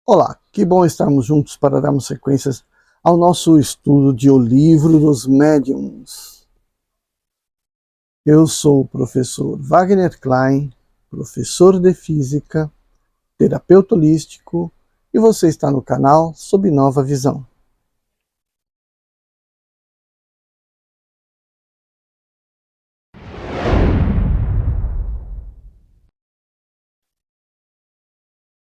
Olá, que bom estarmos juntos para darmos sequências ao nosso estudo de O Livro dos Médiuns. Eu sou o professor Wagner Klein, professor de Física, terapeuta holístico, e você está no canal Sob Nova Visão.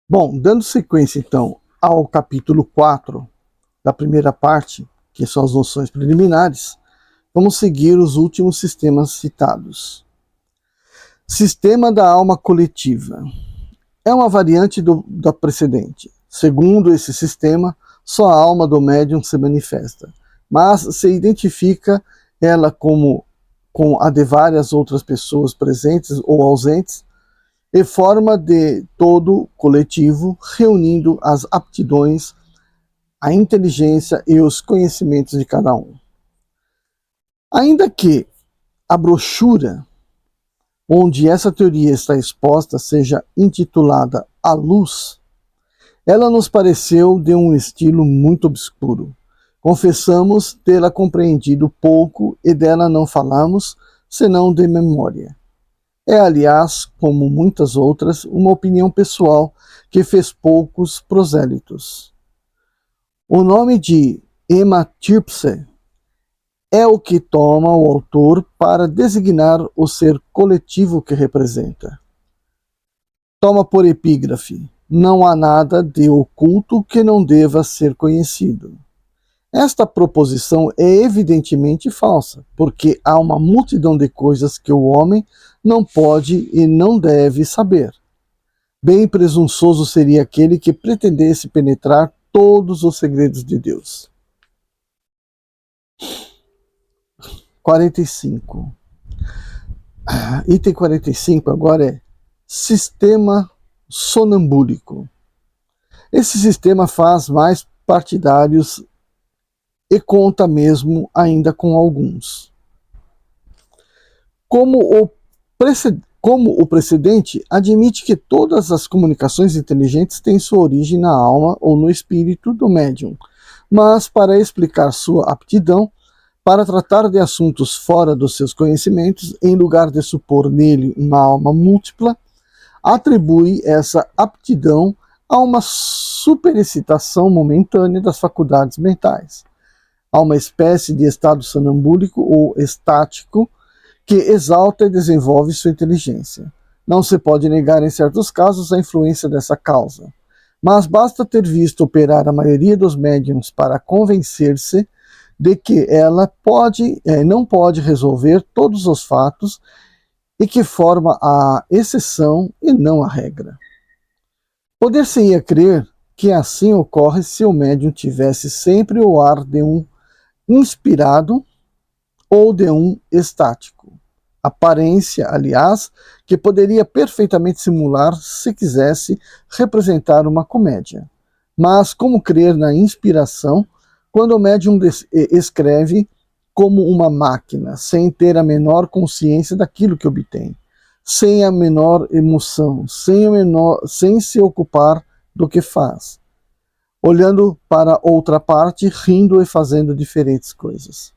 Bom, dando sequência então ao capítulo 4 da primeira parte, que são as noções preliminares, vamos seguir os últimos sistemas citados. Sistema da alma coletiva. É uma variante da precedente. Segundo esse sistema, só a alma do médium se manifesta, mas se identifica ela com a de várias outras pessoas presentes ou ausentes, e forma de todo coletivo, reunindo as aptidões, a inteligência e os conhecimentos de cada um. Ainda que a brochura onde essa teoria está exposta seja intitulada A Luz, ela nos pareceu de um estilo muito obscuro. Confessamos tê-la compreendido pouco e dela não falamos, senão de memória. É, aliás, como muitas outras, uma opinião pessoal que fez poucos prosélitos. O nome de Ematirpse é o que toma o autor para designar o ser coletivo que representa. Toma por epígrafe: não há nada de oculto que não deva ser conhecido. Esta proposição é evidentemente falsa, porque há uma multidão de coisas que o homem não pode e não deve saber. Bem presunçoso seria aquele que pretendesse penetrar todos os segredos de Deus. 45. Item 45 agora é sistema sonambúlico. Esse sistema faz mais partidários e conta mesmo ainda com alguns. Como o precedente, admite que todas as comunicações inteligentes têm sua origem na alma ou no espírito do médium, mas para explicar sua aptidão para tratar de assuntos fora dos seus conhecimentos, em lugar de supor nele uma alma múltipla, atribui essa aptidão a uma superexcitação momentânea das faculdades mentais, a uma espécie de estado sonambúlico ou estático que exalta e desenvolve sua inteligência. Não se pode negar em certos casos a influência dessa causa, mas basta ter visto operar a maioria dos médiums para convencer-se de que ela não pode resolver todos os fatos e que forma a exceção e não a regra. Poder-se-ia crer que assim ocorre se o médium tivesse sempre o ar de um inspirado ou de um estático. Aparência, aliás, que poderia perfeitamente simular se quisesse representar uma comédia. Mas como crer na inspiração quando o médium escreve como uma máquina, sem ter a menor consciência daquilo que obtém, sem a menor emoção, sem se ocupar do que faz, olhando para outra parte, rindo e fazendo diferentes coisas?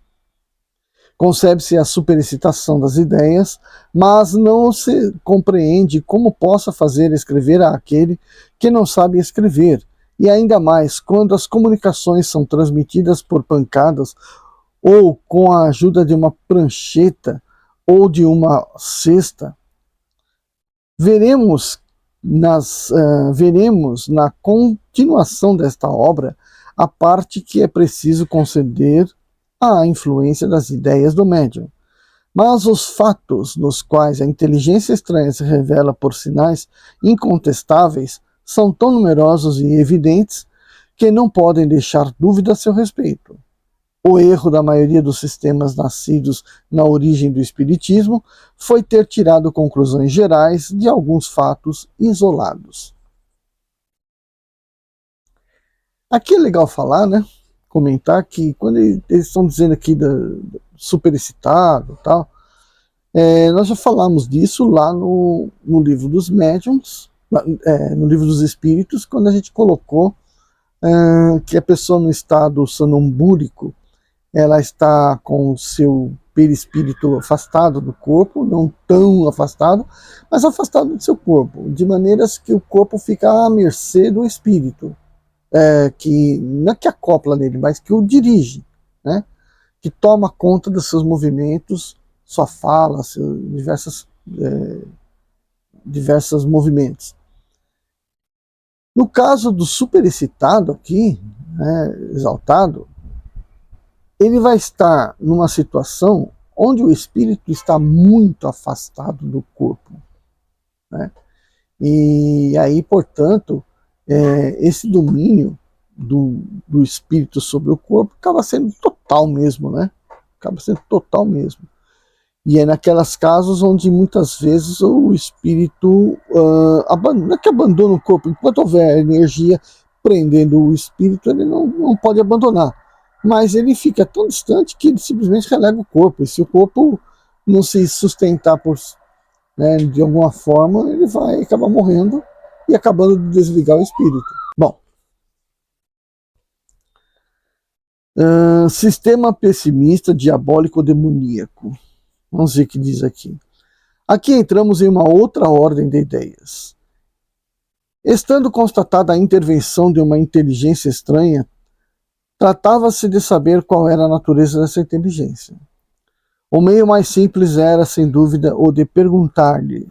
Concebe-se a superexcitação das ideias, mas não se compreende como possa fazer escrever àquele que não sabe escrever, e ainda mais quando as comunicações são transmitidas por pancadas ou com a ajuda de uma prancheta ou de uma cesta. Veremos na continuação desta obra a parte que é preciso conceder à influência das ideias do médium. Mas os fatos nos quais a inteligência estranha se revela por sinais incontestáveis são tão numerosos e evidentes que não podem deixar dúvida a seu respeito. O erro da maioria dos sistemas nascidos na origem do espiritismo foi ter tirado conclusões gerais de alguns fatos isolados. Aqui é legal falar, né? Comentar que quando eles estão dizendo aqui superexcitado e tal, nós já falamos disso lá no livro dos médiuns, no Livro dos Espíritos, quando a gente colocou que a pessoa no estado sonambúlico, ela está com o seu perispírito afastado do corpo, não tão afastado, mas afastado do seu corpo, de maneiras que o corpo fica à mercê do espírito, que não é que acopla nele, mas que o dirige, né? Que toma conta dos seus movimentos, sua fala, seus diversos movimentos. No caso do superexcitado aqui, né, exaltado, ele vai estar numa situação onde o espírito está muito afastado do corpo, né? E aí, portanto, esse domínio do espírito sobre o corpo acaba sendo total mesmo, né? Acaba sendo total mesmo. E é naquelas casos onde muitas vezes o espírito não é que abandona o corpo, enquanto houver energia prendendo o espírito, ele não pode abandonar. Mas ele fica tão distante que ele simplesmente relega o corpo. E se o corpo não se sustentar de alguma forma, ele vai acabar morrendo e acabando de desligar o espírito. Bom, sistema pessimista, diabólico, demoníaco. Vamos ver o que diz aqui. Aqui entramos em uma outra ordem de ideias. Estando constatada a intervenção de uma inteligência estranha, tratava-se de saber qual era a natureza dessa inteligência. O meio mais simples era, sem dúvida, o de perguntar-lhe.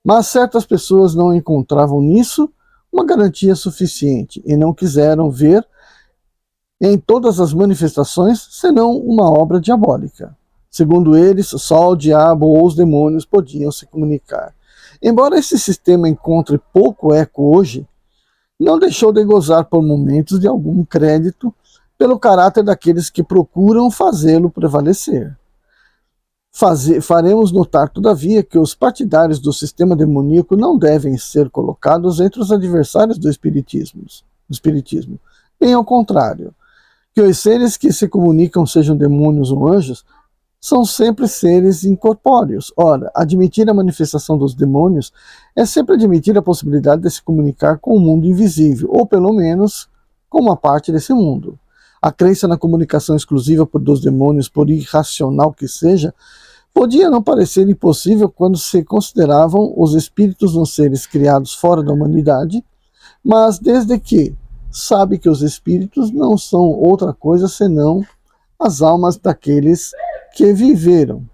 Mas certas pessoas não encontravam nisso uma garantia suficiente e não quiseram ver em todas as manifestações senão uma obra diabólica. Segundo eles, só o diabo ou os demônios podiam se comunicar. Embora esse sistema encontre pouco eco hoje, não deixou de gozar por momentos de algum crédito pelo caráter daqueles que procuram fazê-lo prevalecer. Faremos notar, todavia, que os partidários do sistema demoníaco não devem ser colocados entre os adversários do espiritismo. Bem ao contrário, que os seres que se comunicam, sejam demônios ou anjos, são sempre seres incorpóreos. Ora, admitir a manifestação dos demônios é sempre admitir a possibilidade de se comunicar com o mundo invisível, ou pelo menos com uma parte desse mundo. A crença na comunicação exclusiva dos demônios, por irracional que seja, podia não parecer impossível quando se consideravam os espíritos nos seres criados fora da humanidade, mas desde que sabe que os espíritos não são outra coisa senão as almas daqueles que viveram.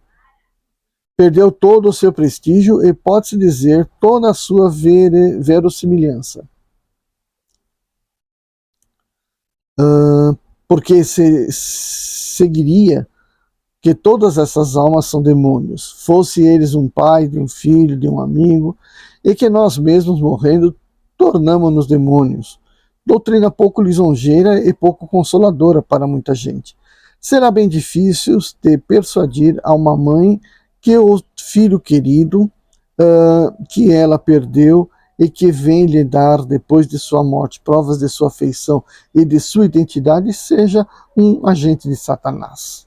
Perdeu todo o seu prestígio e pode-se dizer toda a sua verossimilhança. Porque se seguiria que todas essas almas são demônios, fosse eles um pai, de um filho, de um amigo, e que nós mesmos, morrendo, tornamos-nos demônios. Doutrina pouco lisonjeira e pouco consoladora para muita gente. Será bem difícil de persuadir a uma mãe que o filho querido que ela perdeu e que vem lhe dar, depois de sua morte, provas de sua afeição e de sua identidade, seja um agente de Satanás.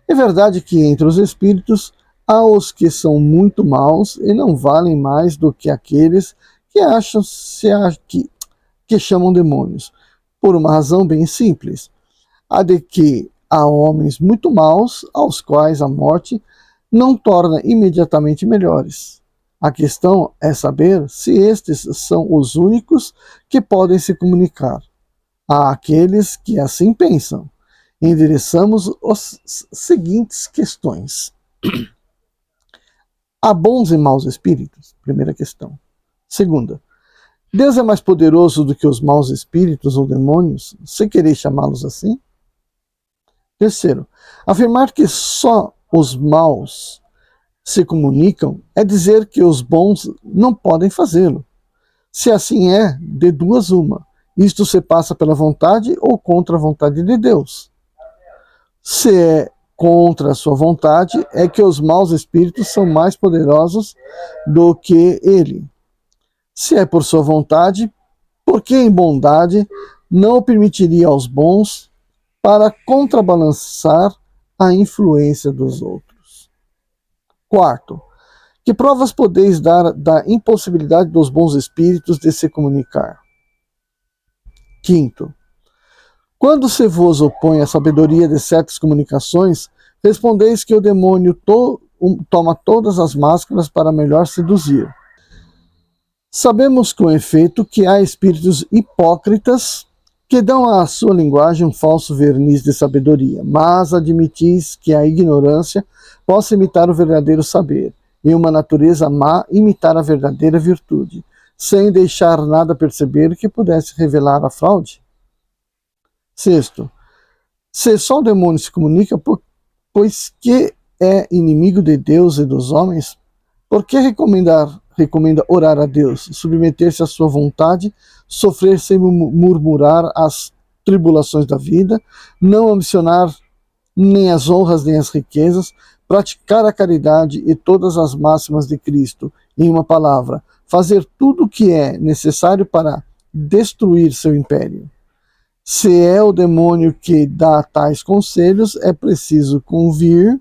É verdade que entre os espíritos há os que são muito maus e não valem mais do que aqueles que que chamam demônios, por uma razão bem simples, a de que há homens muito maus aos quais a morte não torna imediatamente melhores. A questão é saber se estes são os únicos que podem se comunicar. Há aqueles que assim pensam. Endereçamos as seguintes questões. Há bons e maus espíritos? Primeira questão. Segunda, Deus é mais poderoso do que os maus espíritos ou demônios, se querer chamá-los assim? Terceiro, afirmar que só os maus se comunicam é dizer que os bons não podem fazê-lo. Se assim é, de duas uma. Isto se passa pela vontade ou contra a vontade de Deus. Se é contra a sua vontade, é que os maus espíritos são mais poderosos do que ele. Se é por sua vontade, por que em bondade não o permitiria aos bons para contrabalançar a influência dos outros? Quarto, Que provas podeis dar da impossibilidade dos bons espíritos de se comunicar? Quinto, quando se vos opõe a sabedoria de certas comunicações, respondeis que o demônio toma todas as máscaras para melhor seduzir. Sabemos com efeito que há espíritos hipócritas que dão à sua linguagem um falso verniz de sabedoria, mas admitis que a ignorância possa imitar o verdadeiro saber, e uma natureza má imitar a verdadeira virtude, sem deixar nada perceber que pudesse revelar a fraude. Sexto, se só o demônio se comunica, pois que é inimigo de Deus e dos homens, por que recomenda orar a Deus, submeter-se à sua vontade, sofrer sem murmurar as tribulações da vida, não ambicionar nem as honras nem as riquezas, praticar a caridade e todas as máximas de Cristo, em uma palavra, fazer tudo o que é necessário para destruir seu império. Se é o demônio que dá tais conselhos, é preciso convir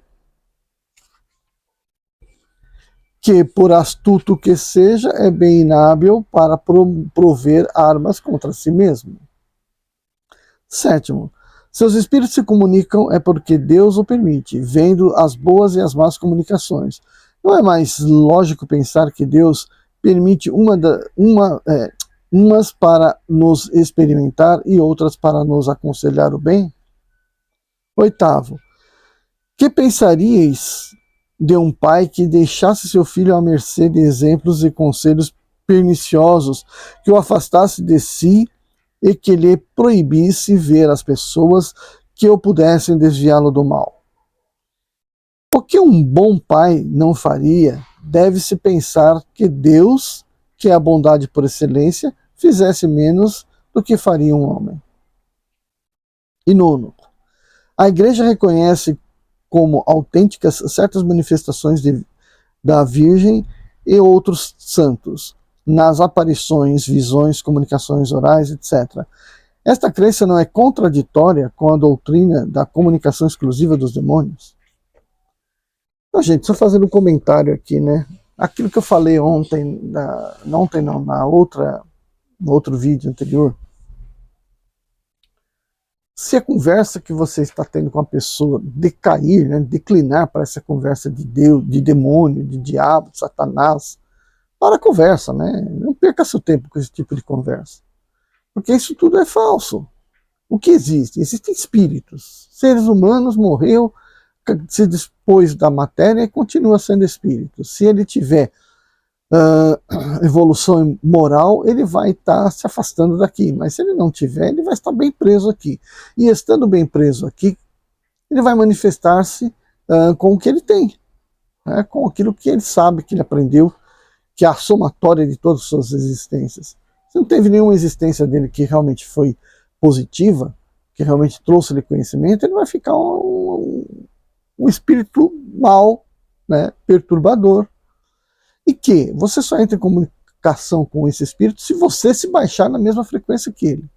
que, por astuto que seja, é bem inábil para prover armas contra si mesmo. Sétimo, seus espíritos se comunicam é porque Deus o permite, vendo as boas e as más comunicações. Não é mais lógico pensar que Deus permite umas para nos experimentar e outras para nos aconselhar o bem? Oitavo, que pensaríeis de um pai que deixasse seu filho à mercê de exemplos e conselhos perniciosos, que o afastasse de si e que lhe proibisse ver as pessoas que o pudessem desviá-lo do mal? O que um bom pai não faria, deve-se pensar que Deus, que é a bondade por excelência, fizesse menos do que faria um homem. E nono, a Igreja reconhece como autênticas certas manifestações da Virgem e outros santos, nas aparições, visões, comunicações orais, etc. Esta crença não é contraditória com a doutrina da comunicação exclusiva dos demônios? Então, gente, só fazendo um comentário aqui, né? Aquilo que eu falei ontem, no outro vídeo anterior, se a conversa que você está tendo com a pessoa decair, né, declinar para essa conversa de Deus, de demônio, de diabo, de Satanás, para a conversa, né? Não perca seu tempo com esse tipo de conversa. Porque isso tudo é falso. O que existe? Existem espíritos. Seres humanos morreu, se dispôs da matéria e continua sendo espírito. Se ele tiver evolução moral, ele vai estar se afastando daqui, mas se ele não tiver, ele vai estar bem preso aqui. E estando bem preso aqui, ele vai manifestar-se com o que ele tem, né, com aquilo que ele sabe, que ele aprendeu, que é a somatória de todas as suas existências. Se não teve nenhuma existência dele que realmente foi positiva, que realmente trouxe-lhe conhecimento, ele vai ficar um espírito mau, né, perturbador, e que você só entra em comunicação com esse espírito se você se baixar na mesma frequência que ele.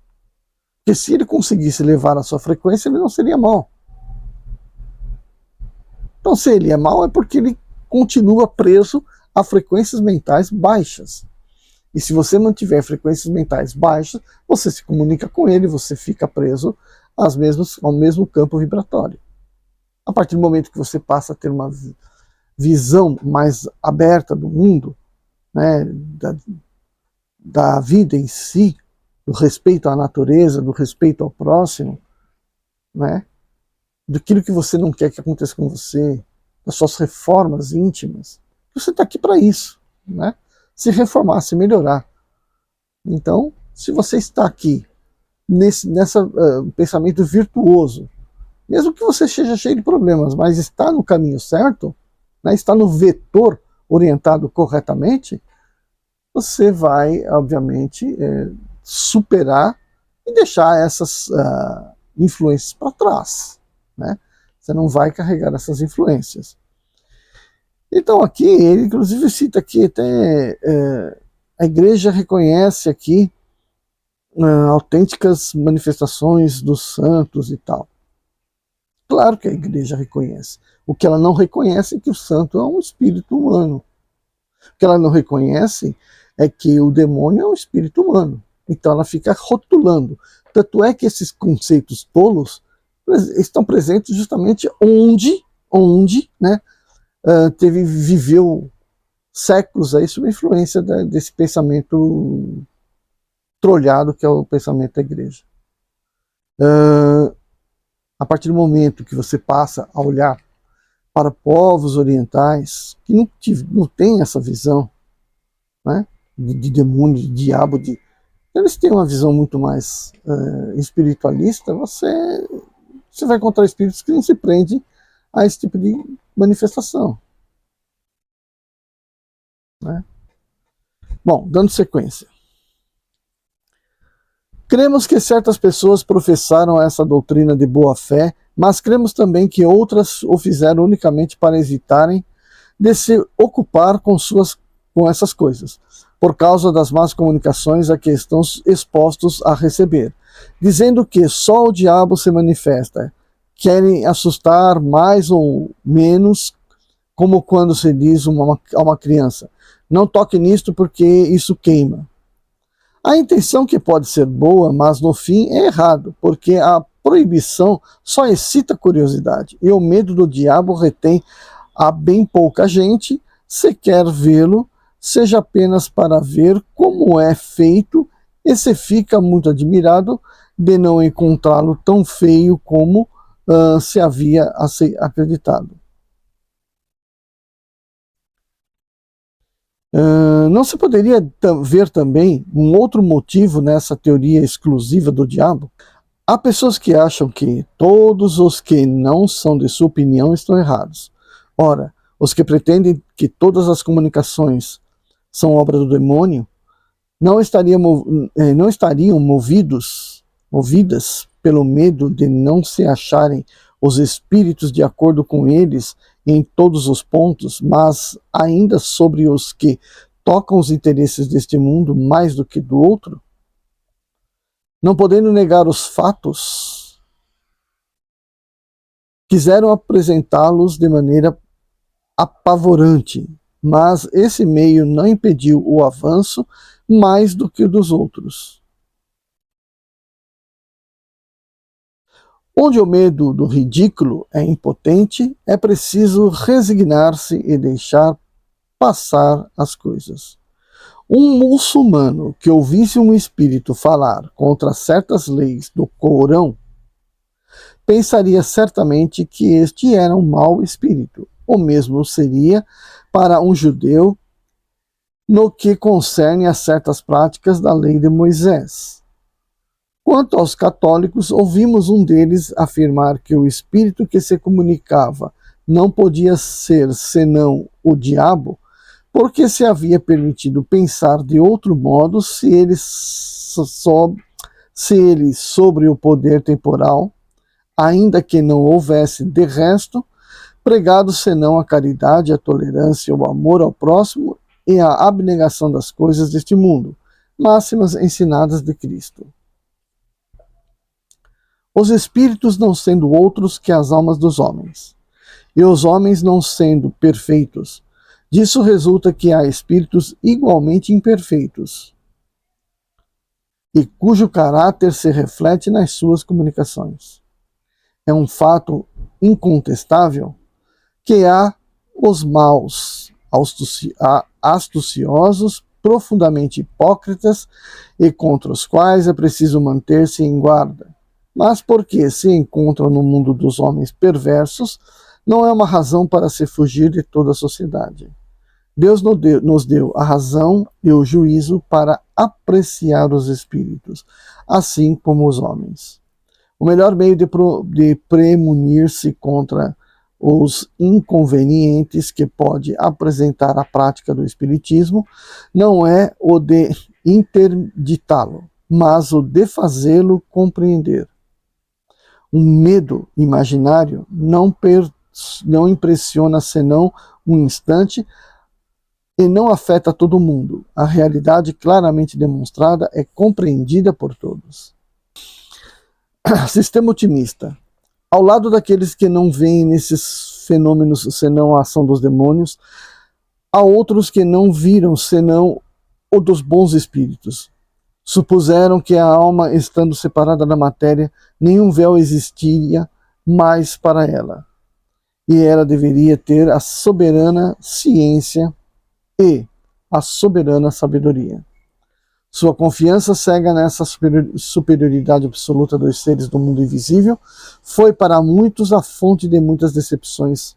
Porque se ele conseguisse levar a sua frequência, ele não seria mau. Então, se ele é mau, é porque ele continua preso a frequências mentais baixas. E se você mantiver frequências mentais baixas, você se comunica com ele, você fica preso ao mesmo campo vibratório. A partir do momento que você passa a ter uma visão mais aberta do mundo, né, da vida em si, do respeito à natureza, do respeito ao próximo, né, daquilo que você não quer que aconteça com você, das suas reformas íntimas, você está aqui para isso, né, se reformar, se melhorar. Então, se você está aqui nesse pensamento virtuoso, mesmo que você esteja cheio de problemas, mas está no caminho certo, né, está no vetor orientado corretamente, você vai, obviamente, superar e deixar essas influências para trás, né? Você não vai carregar essas influências. Então aqui, ele inclusive cita aqui até a Igreja reconhece aqui autênticas manifestações dos santos e tal. Claro que a Igreja reconhece. O que ela não reconhece é que o santo é um espírito humano, O que ela não reconhece é que o demônio é um espírito humano. Então ela fica rotulando. Tanto é que esses conceitos tolos estão presentes justamente onde né, viveu séculos aí sob a influência desse pensamento trolhado que é o pensamento da igreja. A partir do momento que você passa a olhar para povos orientais que não têm essa visão, né, de demônio, de diabo, eles têm uma visão muito mais espiritualista, você vai encontrar espíritos que não se prendem a esse tipo de manifestação. Né? Bom, dando sequência. Cremos que certas pessoas professaram essa doutrina de boa fé, mas cremos também que outras o fizeram unicamente para evitarem de se ocupar com essas coisas, por causa das más comunicações a que estão expostos a receber, dizendo que só o diabo se manifesta. Querem assustar mais ou menos, como quando se diz a uma criança: não toque nisto porque isso queima. A intenção que pode ser boa, mas no fim é errado, porque a proibição só excita curiosidade, e o medo do diabo retém a bem pouca gente, se quer vê-lo, seja apenas para ver como é feito, e se fica muito admirado de não encontrá-lo tão feio como se havia acreditado. Não se poderia ver também um outro motivo nessa teoria exclusiva do diabo? Há pessoas que acham que todos os que não são de sua opinião estão errados. Ora, os que pretendem que todas as comunicações são obra do demônio não estariam movidas pelo medo de não se acharem os espíritos de acordo com eles em todos os pontos, mas ainda sobre os que tocam os interesses deste mundo mais do que do outro? Não podendo negar os fatos, quiseram apresentá-los de maneira apavorante, mas esse meio não impediu o avanço mais do que o dos outros. Onde o medo do ridículo é impotente, é preciso resignar-se e deixar passar as coisas. Um muçulmano que ouvisse um espírito falar contra certas leis do Corão pensaria certamente que este era um mau espírito. O mesmo seria para um judeu no que concerne a certas práticas da lei de Moisés. Quanto aos católicos, ouvimos um deles afirmar que o espírito que se comunicava não podia ser senão o diabo, porque se havia permitido pensar de outro modo se ele sobre o poder temporal, ainda que não houvesse de resto, pregado senão a caridade, a tolerância, o amor ao próximo e a abnegação das coisas deste mundo, máximas ensinadas de Cristo. Os espíritos não sendo outros que as almas dos homens, e os homens não sendo perfeitos, disso resulta que há espíritos igualmente imperfeitos, e cujo caráter se reflete nas suas comunicações. É um fato incontestável que há os maus, astuciosos, profundamente hipócritas, e contra os quais é preciso manter-se em guarda. Mas porque se encontram no mundo dos homens perversos, não é uma razão para se fugir de toda a sociedade. Deus nos deu a razão e o juízo para apreciar os espíritos, assim como os homens. O melhor meio de premunir-se contra os inconvenientes que pode apresentar a prática do espiritismo não é o de interditá-lo, mas o de fazê-lo compreender. Um medo imaginário não impressiona senão um instante e não afeta todo mundo. A realidade claramente demonstrada é compreendida por todos. Sistema otimista. Ao lado daqueles que não veem nesses fenômenos senão a ação dos demônios, Há outros que não viram senão o dos bons espíritos. Supuseram que a alma, estando separada da matéria, nenhum véu existiria mais para ela, e ela deveria ter a soberana ciência e a soberana sabedoria. Sua confiança cega nessa superioridade absoluta dos seres do mundo invisível foi para muitos a fonte de muitas decepções.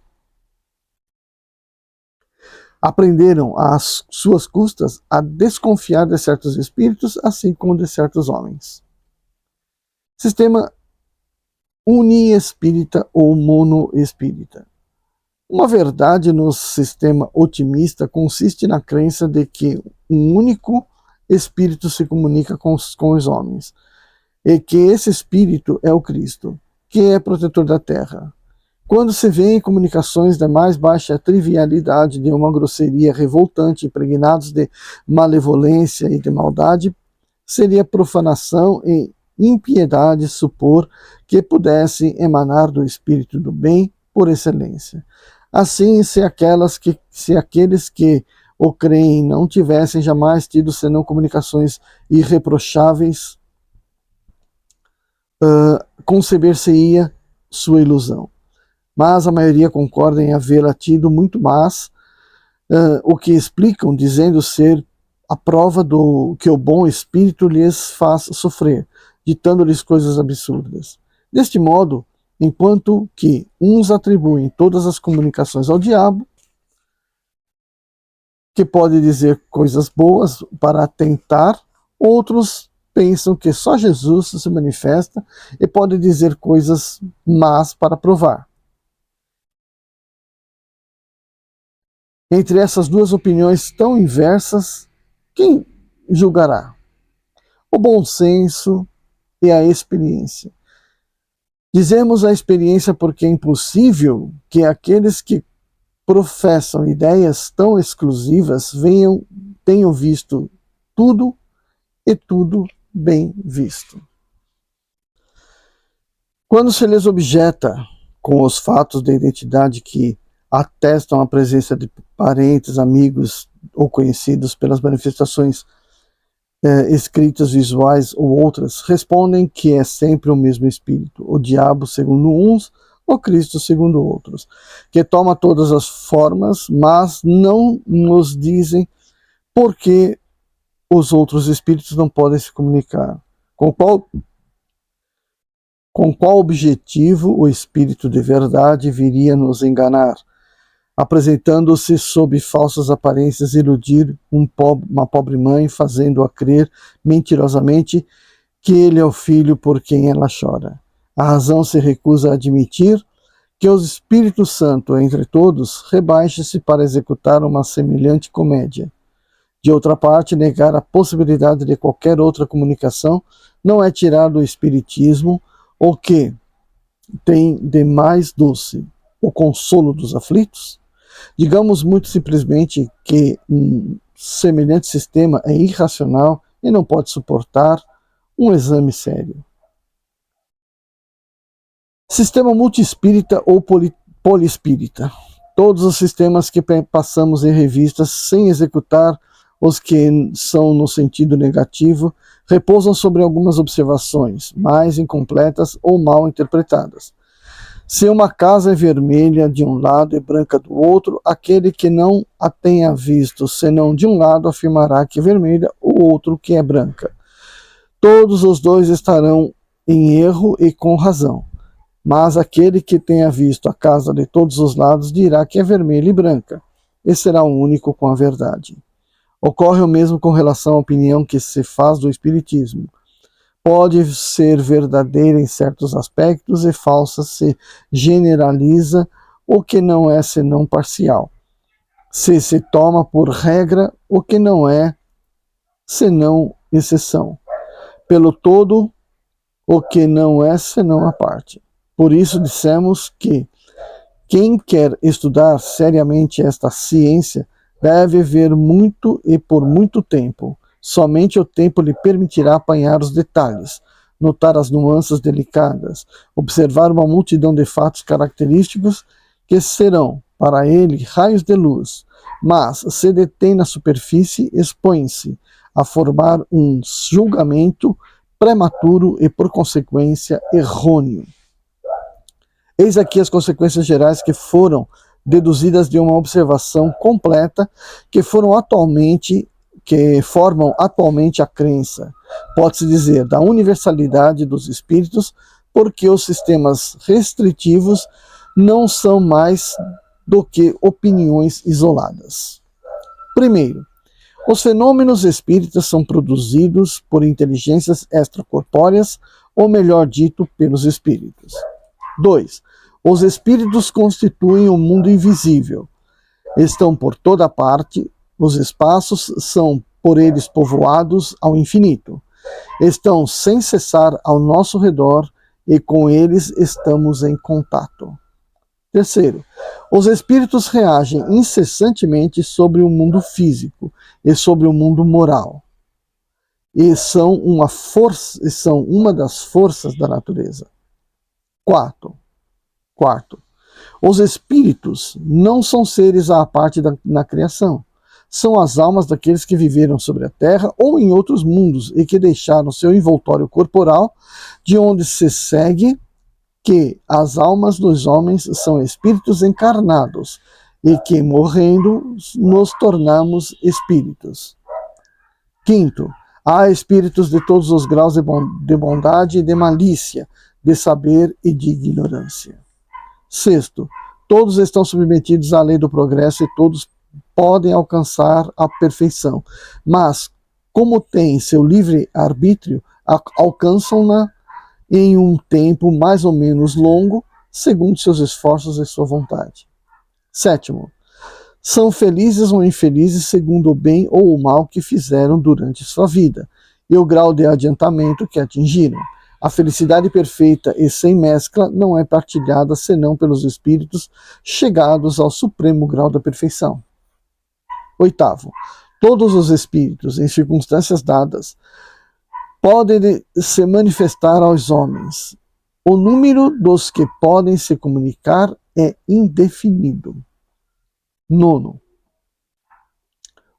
Aprenderam às suas custas a desconfiar de certos espíritos, assim como de certos homens. Sistema uniespírita ou monoespírita. Uma verdade no sistema otimista consiste na crença de que um único espírito se comunica com os homens, e que esse espírito é o Cristo, que é protetor da terra. Quando se vê em comunicações da mais baixa trivialidade, de uma grosseria revoltante, impregnados de malevolência e de maldade, seria profanação e impiedade supor que pudessem emanar do espírito do bem por excelência. Assim, se aqueles que o creem não tivessem jamais tido senão comunicações irreprocháveis, conceber-se-ia sua ilusão. Mas a maioria concorda em havê-la tido muito mais, o que explicam dizendo ser a prova do que o bom espírito lhes faz sofrer, ditando-lhes coisas absurdas. Deste modo, enquanto que uns atribuem todas as comunicações ao diabo, que pode dizer coisas boas para tentar, outros pensam que só Jesus se manifesta e pode dizer coisas más para provar. Entre essas duas opiniões tão inversas, quem julgará? O bom senso e a experiência. Dizemos a experiência porque é impossível que aqueles que professam ideias tão exclusivas tenham visto tudo e tudo bem visto. Quando se lhes objeta com os fatos da identidade que atestam a presença de parentes, amigos ou conhecidos pelas manifestações escritas, visuais ou outras, respondem que é sempre o mesmo espírito, o diabo segundo uns, o Cristo segundo outros, que toma todas as formas, mas não nos dizem por que os outros espíritos não podem se comunicar. Com qual objetivo o espírito de verdade viria nos enganar, apresentando-se sob falsas aparências, iludir uma pobre mãe, fazendo-a crer mentirosamente que ele é o filho por quem ela chora. A razão se recusa a admitir que o Espírito Santo, entre todos, rebaixe-se para executar uma semelhante comédia. De outra parte, negar a possibilidade de qualquer outra comunicação não é tirar do Espiritismo o que tem de mais doce, o consolo dos aflitos? Digamos muito simplesmente que um semelhante sistema é irracional e não pode suportar um exame sério. Sistema multiespírita ou poliespírita. Todos os sistemas que passamos em revistas sem executar os que são no sentido negativo repousam sobre algumas observações, mais incompletas ou mal interpretadas. Se uma casa é vermelha de um lado e branca do outro, aquele que não a tenha visto senão de um lado afirmará que é vermelha, o outro que é branca. Todos os dois estarão em erro e com razão. Mas aquele que tenha visto a casa de todos os lados dirá que é vermelha e branca, e será o único com a verdade. Ocorre o mesmo com relação à opinião que se faz do Espiritismo. Pode ser verdadeira em certos aspectos e falsa se generaliza o que não é senão parcial. Se toma por regra o que não é senão exceção. Pelo todo, o que não é senão a parte. Por isso dissemos que quem quer estudar seriamente esta ciência deve ver muito e por muito tempo. Somente o tempo lhe permitirá apanhar os detalhes, notar as nuances delicadas, observar uma multidão de fatos característicos que serão, para ele raios de luz, mas se detém na superfície, expõe-se a formar um julgamento prematuro e, por consequência, errôneo. Eis aqui as consequências gerais que foram deduzidas de uma observação completa que formam atualmente a crença, pode-se dizer, da universalidade dos espíritos, porque os sistemas restritivos não são mais do que opiniões isoladas. Primeiro, os fenômenos espíritas são produzidos por inteligências extracorpóreas, ou melhor dito, pelos espíritos. 2. Os espíritos constituem um mundo invisível. Estão por toda parte, os espaços são por eles povoados ao infinito. Estão sem cessar ao nosso redor e com eles estamos em contato. Terceiro, os espíritos reagem incessantemente sobre o mundo físico e sobre o mundo moral. E são uma das forças da natureza. Quarto, os espíritos não são seres à parte na criação. São as almas daqueles que viveram sobre a Terra ou em outros mundos e que deixaram seu envoltório corporal, de onde se segue que as almas dos homens são espíritos encarnados e que, morrendo, nos tornamos espíritos. Quinto, há espíritos de todos os graus de bondade e de malícia, de saber e de ignorância. Sexto, todos estão submetidos à lei do progresso e todos podem alcançar a perfeição, mas, como têm seu livre arbítrio, alcançam-na em um tempo mais ou menos longo, segundo seus esforços e sua vontade. Sétimo, são felizes ou infelizes segundo o bem ou o mal que fizeram durante sua vida e o grau de adiantamento que atingiram. A felicidade perfeita e sem mescla não é partilhada senão pelos espíritos chegados ao supremo grau da perfeição. Oitavo, todos os espíritos, em circunstâncias dadas, podem se manifestar aos homens. O número dos que podem se comunicar é indefinido. Nono,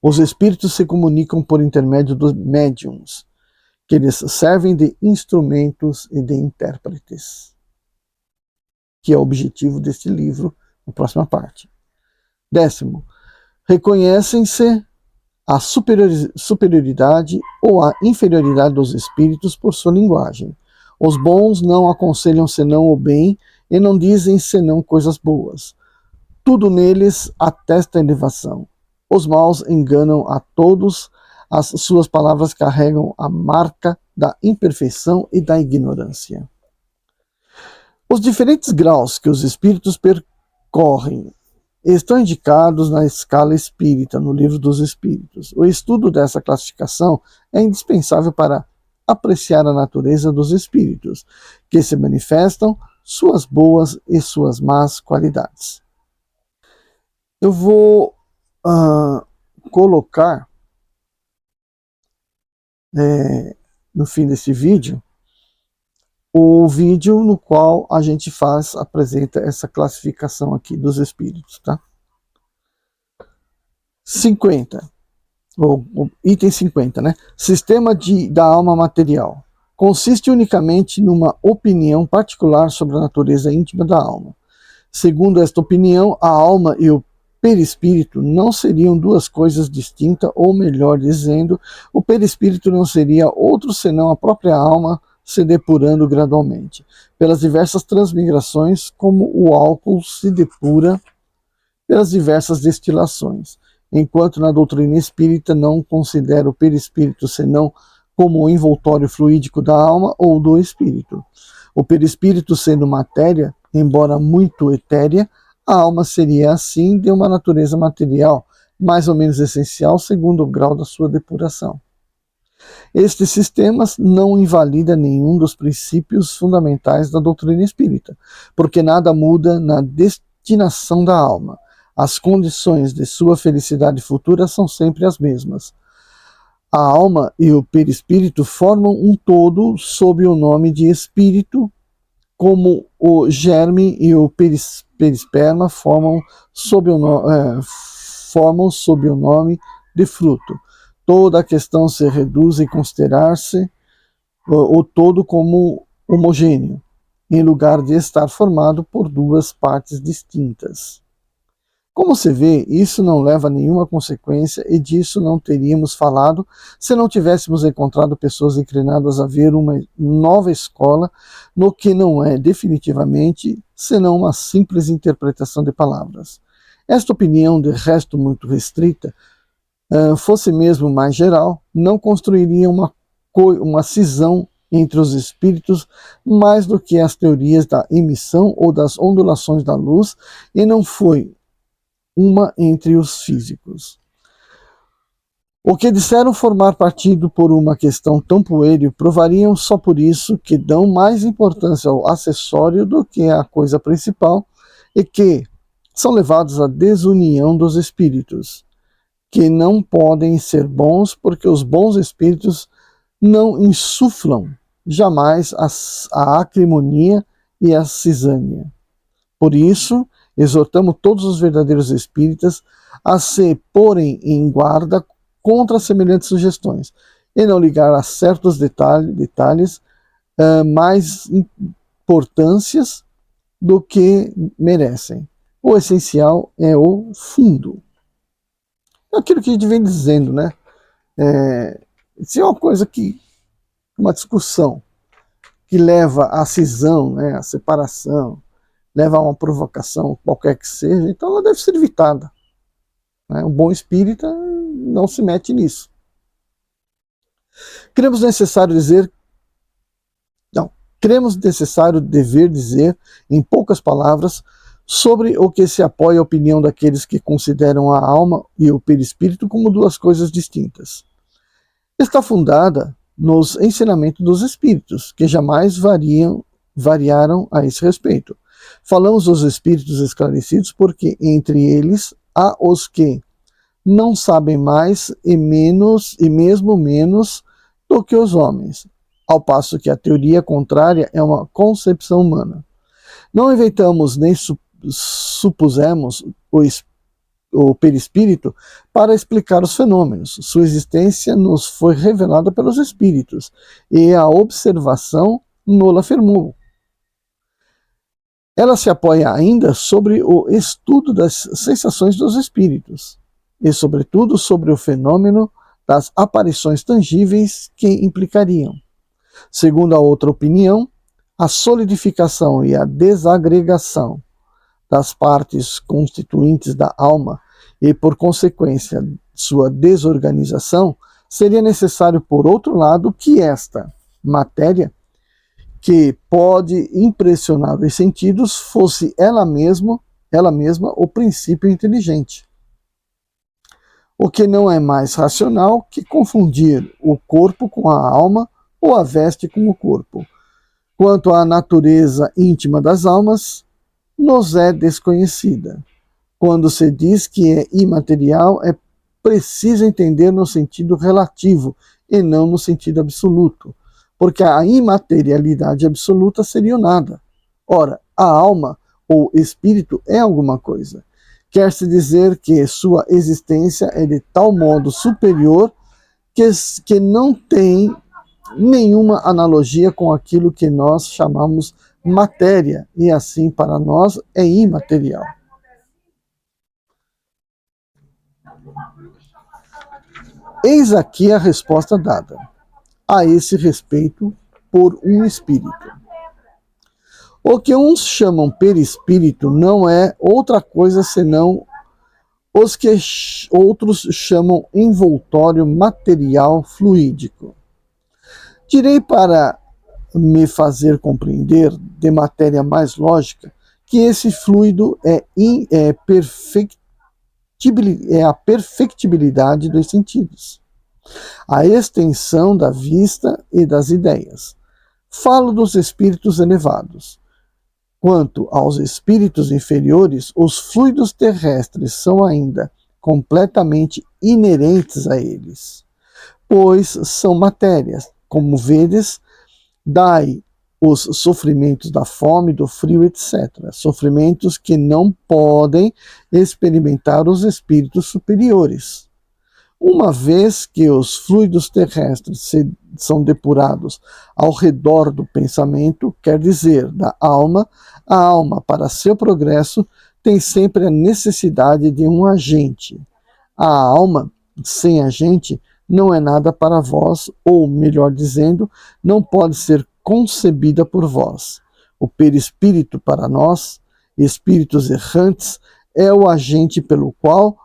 os espíritos se comunicam por intermédio dos médiums, que eles servem de instrumentos e de intérpretes, que é o objetivo deste livro, na próxima parte. Décimo, reconhecem-se a superioridade ou a inferioridade dos espíritos por sua linguagem. Os bons não aconselham senão o bem e não dizem senão coisas boas. Tudo neles atesta a elevação. Os maus enganam a todos, as suas palavras carregam a marca da imperfeição e da ignorância. Os diferentes graus que os espíritos percorrem estão indicados na escala espírita, no Livro dos Espíritos. O estudo dessa classificação é indispensável para apreciar a natureza dos espíritos, que se manifestam, suas boas e suas más qualidades. Eu vou colocar no fim desse vídeo o vídeo no qual a gente apresenta essa classificação aqui dos espíritos, tá? 50, o item 50, né? Sistema da alma material. Consiste unicamente numa opinião particular sobre a natureza íntima da alma. Segundo esta opinião, a alma e o perispírito não seriam duas coisas distintas, ou melhor dizendo, o perispírito não seria outro senão a própria alma se depurando gradualmente, pelas diversas transmigrações, como o álcool se depura pelas diversas destilações, enquanto na doutrina espírita não considera o perispírito senão como o envoltório fluídico da alma ou do espírito. O perispírito sendo matéria, embora muito etérea, a alma seria assim de uma natureza material, mais ou menos essencial, segundo o grau da sua depuração. Este sistema não invalida nenhum dos princípios fundamentais da doutrina espírita, porque nada muda na destinação da alma. As condições de sua felicidade futura são sempre as mesmas. A alma e o perispírito formam um todo sob o nome de espírito, como o germe e o perisperma formam sob o nome de fruto. Toda a questão se reduz em considerar-se o todo como homogêneo, em lugar de estar formado por duas partes distintas. Como se vê, isso não leva a nenhuma consequência e disso não teríamos falado se não tivéssemos encontrado pessoas inclinadas a ver uma nova escola no que não é definitivamente senão uma simples interpretação de palavras. Esta opinião, de resto muito restrita, fosse mesmo mais geral, não construiria uma cisão entre os espíritos mais do que as teorias da emissão ou das ondulações da luz, e não foi uma entre os físicos. O que disseram formar partido por uma questão tão pueril provariam só por isso que dão mais importância ao acessório do que à coisa principal e que são levados à desunião dos espíritos, que não podem ser bons porque os bons espíritos não insuflam jamais a acrimonia e a cisânia. Por isso, exortamos todos os verdadeiros espíritas a se porem em guarda contra semelhantes sugestões e não ligar a certos detalhes mais importâncias do que merecem. O essencial é o fundo. É aquilo que a gente vem dizendo, né? Se é uma coisa que, uma discussão que leva à cisão, né, à separação, leva a uma provocação, qualquer que seja, então ela deve ser evitada. Né? Um bom espírita não se mete nisso. Cremos necessário dever dizer, em poucas palavras, sobre o que se apoia a opinião daqueles que consideram a alma e o perispírito como duas coisas distintas. Está fundada nos ensinamentos dos espíritos, que jamais variaram a esse respeito. Falamos dos espíritos esclarecidos porque entre eles há os que não sabem mais e mesmo menos do que os homens, ao passo que a teoria contrária é uma concepção humana. Não inventamos nem supusemos o perispírito para explicar os fenômenos. Sua existência nos foi revelada pelos espíritos e a observação nola afirmou. Ela se apoia ainda sobre o estudo das sensações dos espíritos e, sobretudo, sobre o fenômeno das aparições tangíveis que implicariam. Segundo a outra opinião, a solidificação e a desagregação das partes constituintes da alma e, por consequência, sua desorganização, seria necessário, por outro lado, que esta matéria, que pode impressionar os sentidos, fosse ela mesma o princípio inteligente. O que não é mais racional que confundir o corpo com a alma ou a veste com o corpo. Quanto à natureza íntima das almas, nos é desconhecida. Quando se diz que é imaterial, é preciso entender no sentido relativo e não no sentido absoluto, porque a imaterialidade absoluta seria o nada. Ora, a alma ou espírito é alguma coisa. Quer-se dizer que sua existência é de tal modo superior que não tem nenhuma analogia com aquilo que nós chamamos matéria, e assim para nós é imaterial. Eis aqui a resposta dada a esse respeito por um espírito. O que uns chamam perispírito não é outra coisa senão os que outros chamam envoltório material fluídico. Direi para me fazer compreender de matéria mais lógica que esse fluido é a perfectibilidade dos sentidos, a extensão da vista e das ideias. Falo dos espíritos elevados. Quanto aos espíritos inferiores, os fluidos terrestres são ainda completamente inerentes a eles, pois são matérias. Como vedes, dai os sofrimentos da fome, do frio, etc. Sofrimentos que não podem experimentar os espíritos superiores. Uma vez que os fluidos terrestres são depurados ao redor do pensamento, quer dizer, da alma, a alma, para seu progresso, tem sempre a necessidade de um agente. A alma, sem agente, não é nada para vós, ou, melhor dizendo, não pode ser concebida por vós. O perispírito para nós, espíritos errantes, é o agente pelo qual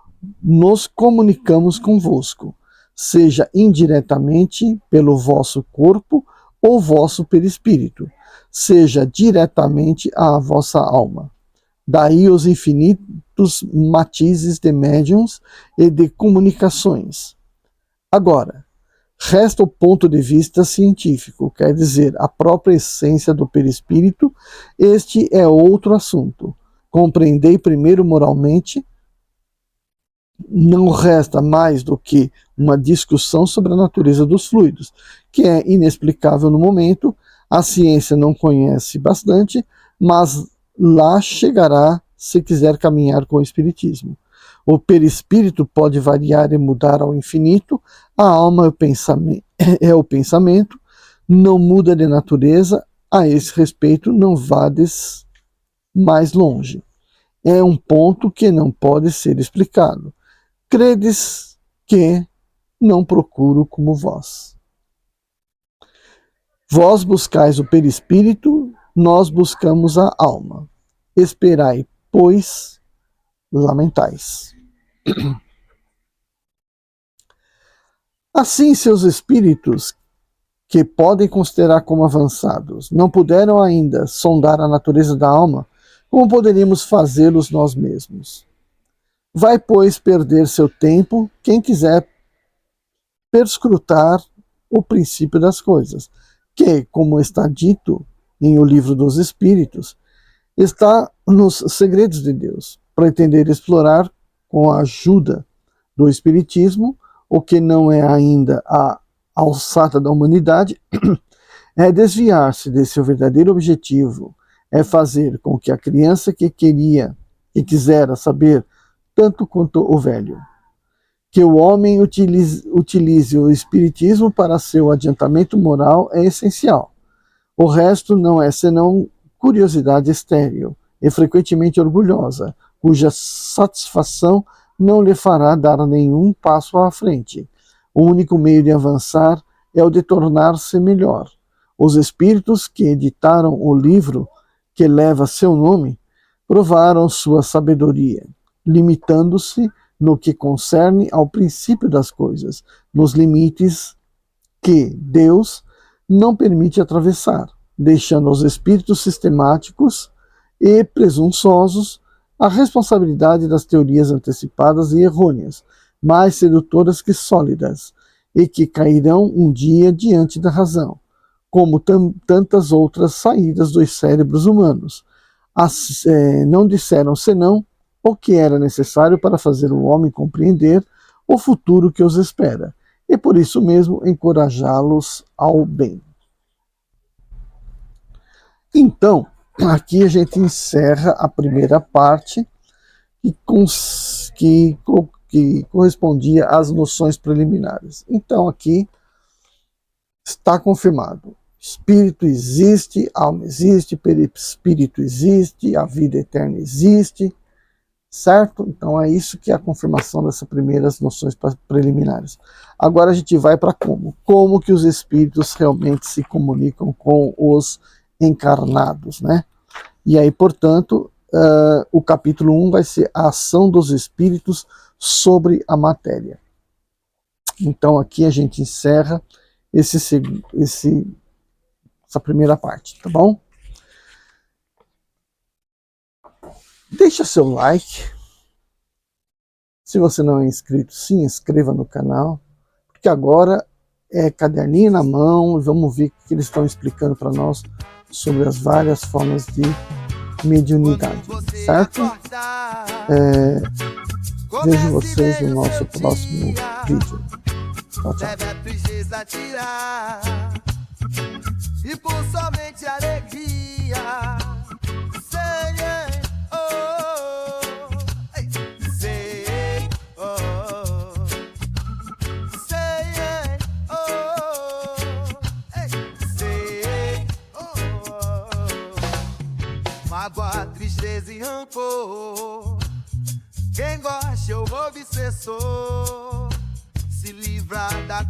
nos comunicamos convosco, seja indiretamente pelo vosso corpo ou vosso perispírito, seja diretamente à vossa alma. Daí os infinitos matizes de médiums e de comunicações. Agora, resta o ponto de vista científico, quer dizer, a própria essência do perispírito. Este é outro assunto. Compreendei primeiro moralmente. Não resta mais do que uma discussão sobre a natureza dos fluidos, que é inexplicável no momento. A ciência não conhece bastante, mas lá chegará se quiser caminhar com o espiritismo. O perispírito pode variar e mudar ao infinito, a alma é o pensamento, não muda de natureza. A esse respeito não vades mais longe. É um ponto que não pode ser explicado. Credes que não procuro como vós. Vós buscais o perispírito, nós buscamos a alma. Esperai, pois, lamentais. Assim, seus espíritos, que podem considerar como avançados, não puderam ainda sondar a natureza da alma, como poderíamos fazê-los nós mesmos? Vai, pois, perder seu tempo quem quiser perscrutar o princípio das coisas, que, como está dito em O Livro dos Espíritos, está nos segredos de Deus, para entender e explorar com a ajuda do Espiritismo, o que não é ainda a alçada da humanidade, é desviar-se de seu verdadeiro objetivo, é fazer com que a criança que quisera saber tanto quanto o velho, que o homem utilize o espiritismo para seu adiantamento moral é essencial. O resto não é senão curiosidade estéril e frequentemente orgulhosa, cuja satisfação não lhe fará dar nenhum passo à frente. O único meio de avançar é o de tornar-se melhor. Os espíritos que editaram o livro que leva seu nome provaram sua sabedoria, limitando-se no que concerne ao princípio das coisas, nos limites que Deus não permite atravessar, deixando aos espíritos sistemáticos e presunçosos a responsabilidade das teorias antecipadas e errôneas, mais sedutoras que sólidas, e que cairão um dia diante da razão, como tantas outras saídas dos cérebros humanos. Não disseram senão o que era necessário para fazer o homem compreender o futuro que os espera, e por isso mesmo encorajá-los ao bem. Então, aqui a gente encerra a primeira parte que correspondia às noções preliminares. Então, aqui está confirmado. Espírito existe, alma existe, perispírito existe, a vida eterna existe, certo? Então é isso que é a confirmação dessas primeiras noções preliminares. Agora a gente vai para como? Como que os espíritos realmente se comunicam com os encarnados, né? E aí, portanto, o capítulo 1 vai ser a ação dos espíritos sobre a matéria. Então aqui a gente encerra essa primeira parte, tá bom? Deixa seu like. Se você não é inscrito, se inscreva no canal, porque agora é caderninho na mão e vamos ver o que eles estão explicando para nós sobre as várias formas de mediunidade, certo? Vejo vocês no nosso próximo vídeo. Tchau, tchau. mágoa, tristeza e rancor. Quem gosta é o obsessor, se livra da